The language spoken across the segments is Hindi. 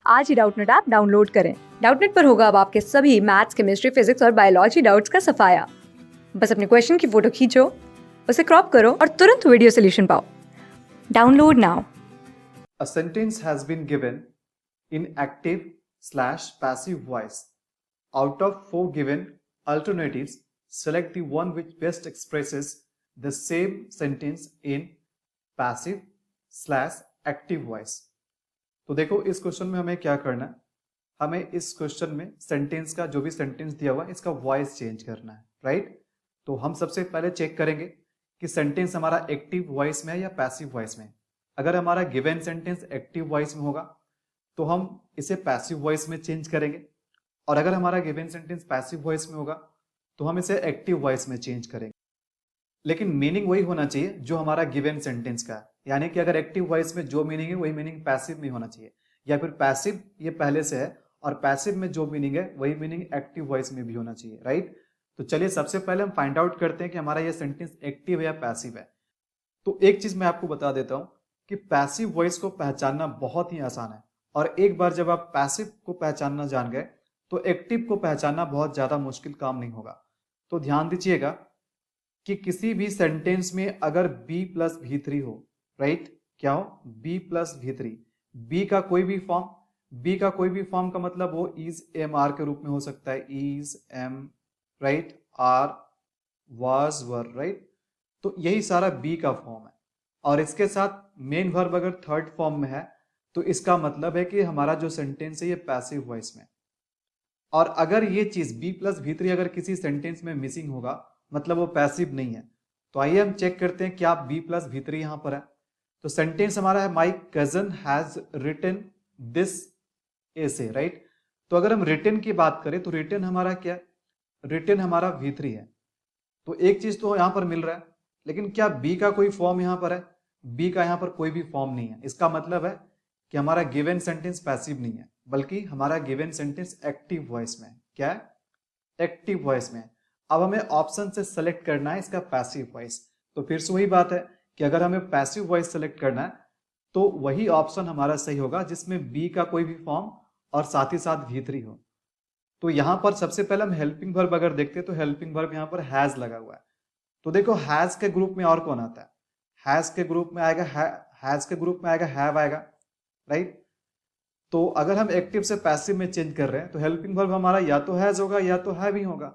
आज ही डाउटनेट ऐप डाउनलोड करें। डाउटनेट पर होगा अब आपके सभी मैथ्स, केमिस्ट्री, फिजिक्स और बायोलॉजी डाउट्स का सफाया। बस अपने क्वेश्चन की फोटो खींचो, उसे क्रॉप करो और तुरंत वीडियो सोल्यूशन पाओ। Download now. A sentence has been given in active/passive voice. Out of 4 given alternatives, select the one which best expresses the same sentence in passive/active voice. तो देखो इस क्वेश्चन में हमें क्या करना है, हमें इस क्वेश्चन में सेंटेंस का जो भी सेंटेंस दिया हुआ है इसका वॉइस चेंज करना है, राइट। तो हम सबसे पहले चेक करेंगे कि सेंटेंस हमारा एक्टिव वॉइस में है या पैसिव वॉइस में है। अगर हमारा गिवन सेंटेंस एक्टिव वॉइस में होगा तो हम इसे पैसिव वॉइस में चेंज करेंगे, और अगर हमारा गिवन सेंटेंस पैसिव वॉइस में होगा तो हम इसे एक्टिव वॉइस में चेंज करेंगे। लेकिन मीनिंग वही होना चाहिए जो हमारा गिवन सेंटेंस का है, यानी कि अगर एक्टिव वॉइस में जो मीनिंग है वही मीनिंग पैसिव में होना चाहिए, या फिर पैसिव ये पहले से है और पैसिव में जो मीनिंग है वही मीनिंग एक्टिव वॉइस में भी होना चाहिए, राइट। तो चलिए सबसे पहले हम फाइंड आउट करते हैं कि हमारा ये सेंटेंस एक्टिव है या पैसिव है। तो एक चीज मैं आपको बता देता हूं कि पैसिव वॉइस को पहचानना बहुत ही आसान है, और एक बार जब आप पैसिव को पहचानना जान गए तो एक्टिव को पहचानना बहुत ज्यादा मुश्किल काम नहीं होगा। तो ध्यान दीजिएगा कि किसी भी सेंटेंस में अगर b प्लस v3 हो, राइट, क्या हो, b प्लस v3, b का कोई भी फॉर्म, b का कोई भी फॉर्म का मतलब वो इज एम आर के रूप में हो सकता है, is am, right, are, was, were, right. तो यही सारा b का फॉर्म है, और इसके साथ मेन वर्ब अगर थर्ड फॉर्म में है तो इसका मतलब है कि हमारा जो सेंटेंस है ये पैसिव वॉइस में। और अगर ये चीज b प्लस v3 अगर किसी सेंटेंस में मिसिंग होगा मतलब वो पैसिव नहीं है। तो आइए हम चेक करते हैं क्या b प्लस v3 यहां पर है। तो सेंटेंस हमारा है my cousin has written this essay, right. तो अगर हम रिटन की बात करें तो रिटन हमारा क्या है, रिटन हमारा v3 है। तो एक चीज तो यहां पर मिल रहा है, लेकिन क्या b का कोई फॉर्म यहां पर है, b का यहां पर कोई भी फॉर्म नहीं है। इसका मतलब है कि हमारा गिवन सेंटेंस पैसिव नहीं है, बल्कि हमारा गिवन सेंटेंस एक्टिव वॉइस में है। क्या है, एक्टिव वॉइस में है। अब हमें ऑप्शन से सेलेक्ट करना है इसका पैसिव वॉइस। तो फिर से वही बात है कि अगर हमें पैसिव वॉइस सेलेक्ट करना है तो वही ऑप्शन हमारा सही होगा जिसमें b का कोई भी फॉर्म और साथ ही साथ v3 हो। तो यहां पर सबसे पहले हम हेल्पिंग वर्ब अगर देखते हैं तो हेल्पिंग वर्ब यहां पर हैज लगा हुआ है। तो देखो हैज के ग्रुप में और कौन आता है, हैज के ग्रुप में आएगा हैज के ग्रुप में आएगा हैव आएगा, राइट। तो अगर हम एक्टिव से पैसिव में चेंज कर रहे हैं तो हेल्पिंग वर्ब हमारा या तो हैज होगा या तो हैव ही होगा,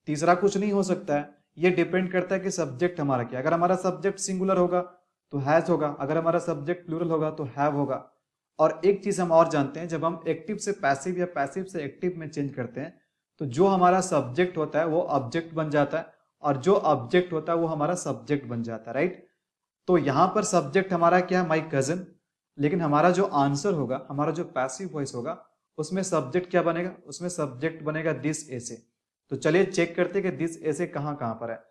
तीसरा कुछ नहीं हो सकता है। ये डिपेंड करता है कि सब्जेक्ट हमारा क्या, अगर हमारा सब्जेक्ट सिंगुलर होगा तो हैज होगा, अगर हमारा सब्जेक्ट प्लूरल होगा तो हैव होगा। और एक चीज हम और जानते हैं, जब हम एक्टिव से पैसिव या पैसिव से एक्टिव में चेंज करते हैं तो जो हमारा सब्जेक्ट होता है वो ऑब्जेक्ट बन जाता है, और जो ऑब्जेक्ट होता है वो हमारा सब्जेक्ट बन जाता है, राइट। तो यहां पर सब्जेक्ट हमारा क्या है, माई कजन, लेकिन हमारा जो आंसर होगा, हमारा जो पैसिव वॉइस होगा उसमें सब्जेक्ट क्या बनेगा, उसमें सब्जेक्ट बनेगा दिस एसे। तो चलिए चेक करते हैं कि दिस एसे कहां कहां पर है।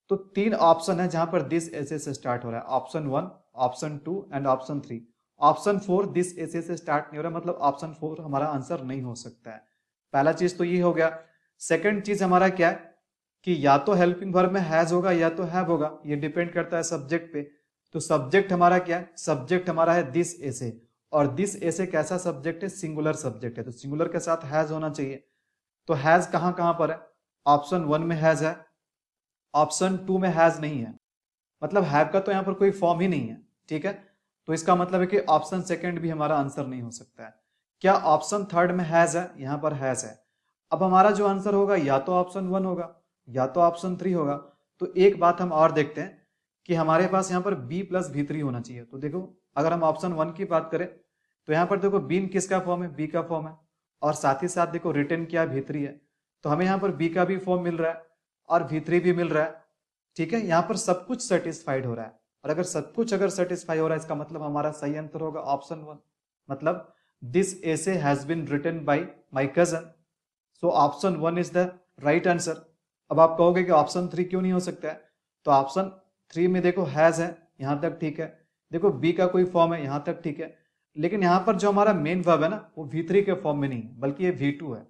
तो 3 ऑप्शन है जहां पर दिस एसे से स्टार्ट हो रहा है, option 1, option 2 and option 3। Option 4 this एसे से स्टार्ट नहीं हो रहा, मतलब ऑप्शन 4 हमारा आंसर नहीं हो सकता है। पहला चीज तो ये हो गया। सेकंड चीज हमारा क्या है कि या तो हेल्पिंग वर्ब में हैज होगा या तो हैव होगा, ये डिपेंड करता है सब्जेक्ट पे। तो सब्जेक्ट हमारा क्या है, सब्जेक्ट हमारा है दिस एसे, और दिस एसे कैसा सब्जेक्ट है, सिंगुलर सब्जेक्ट है, तो सिंगुलर के साथ हैज होना चाहिए। तो हैज कहां कहां पर है, ऑप्शन 1 में हैज है, ऑप्शन 2 में हैज नहीं है, मतलब हैव का तो यहां पर कोई फॉर्म ही नहीं है, ठीक है। तो इसका मतलब है कि ऑप्शन सेकंड भी हमारा आंसर नहीं हो सकता है। क्या ऑप्शन थर्ड में हैज है, यहां पर हैज है। अब हमारा जो आंसर होगा या तो ऑप्शन 1 होगा या तो ऑप्शन 3 होगा। तो एक बात हम और देखते हैं कि हमारे पास यहाँ पर b प्लस v3 होना चाहिए। तो देखो अगर हम ऑप्शन 1 की बात करें तो यहाँ पर देखो बीन किसका फॉर्म है, b का फॉर्म है, और साथ ही साथ देखो रिटर्न क्या v3 है, तो हमें यहाँ पर b का भी फॉर्म मिल रहा है और v3 भी मिल रहा है, ठीक है। यहाँ पर सब कुछ सेटिस्फाइड हो रहा है, और अगर सब कुछ अगर सेटिस्फाई हो रहा है इसका मतलब हमारा सही आंसर होगा ऑप्शन 1, मतलब this essay has been written by my cousin, so option 1 is the right answer. अब आप कहोगे कि ऑप्शन 3 क्यों नहीं हो सकता है, तो ऑप्शन 3 में देखो हैज है, यहां तक ठीक है, देखो बी का कोई फॉर्म है, यहां तक ठीक है, लेकिन यहां पर जो हमारा मेन वर्ब है ना वो v3 के फॉर्म में नहीं है बल्कि ये v2 है,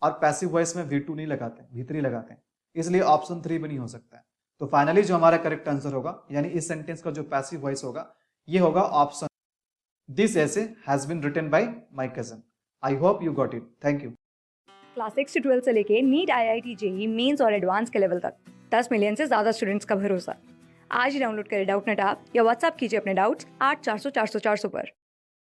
और पैसिव वॉइस में v2 नहीं लगाते, v3 लगाते हैं, इसलिए ऑप्शन 3 भी नहीं हो सकता है। तो फाइनली जो हमारा करेक्ट आंसर होगा, यानी इस सेंटेंस का जो पैसिव वॉइस होगा ये होगा option this essay has been written by my cousin. I hope you got it. Thank you. Class 6 से 12 से लेके नीट, IIT, जेई मेंस और एडवांस के लेवल तक 10 मिलियन से ज़्यादा स्टूडेंट्स का भरोसा। आज ही डाउनलोड करें डाउटनेट ऐप या व्हाट्सएप कीजिए अपने डाउट्स 8400 400 400 पर।